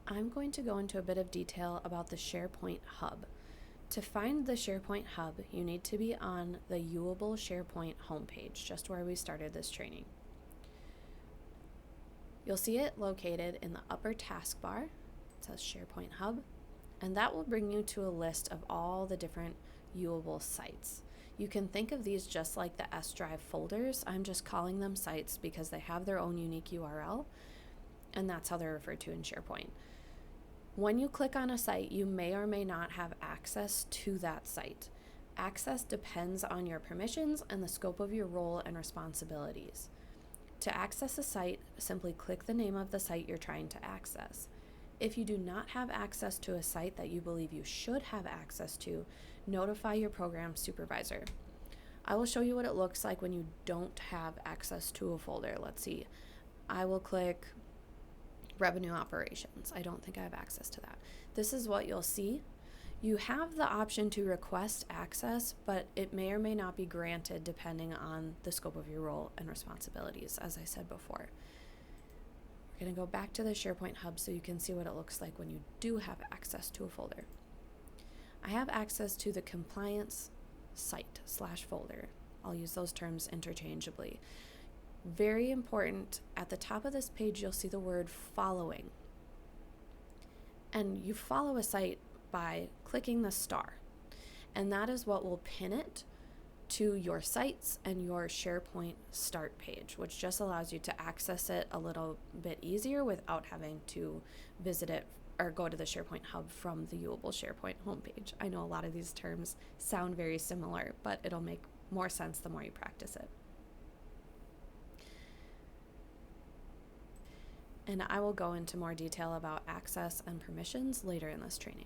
I'm going to go into a bit of detail about the SharePoint Hub. To find the SharePoint Hub, you need to be on the Viewable SharePoint homepage, just where we started this training. You'll see it located in the upper taskbar. It says SharePoint Hub, and that will bring you to a list of all the different viewable sites. You can think of these just like the S Drive folders. I'm just calling them sites because they have their own unique URL, and that's how they're referred to in SharePoint. When you click on a site, you may or may not have access to that site. Access depends on your permissions and the scope of your role and responsibilities. To access a site, simply click the name of the site you're trying to access. If you do not have access to a site that you believe you should have access to, notify your program supervisor. I will show you what it looks like when you don't have access to a folder. Let's see. I will click Revenue Operations. I don't think I have access to that. This is what you'll see. You have the option to request access, but it may or may not be granted depending on the scope of your role and responsibilities, as I said before. We're going to go back to the SharePoint Hub so you can see what it looks like when you do have access to a folder. I have access to the compliance site/folder. I'll use those terms interchangeably. Very important, at the top of this page, you'll see the word following. And you follow a site by clicking the star. And that is what will pin it to your sites and your SharePoint start page, which just allows you to access it a little bit easier without having to visit it or go to the SharePoint Hub from the viewable SharePoint homepage. I know a lot of these terms sound very similar, but it'll make more sense the more you practice it. And I will go into more detail about access and permissions later in this training.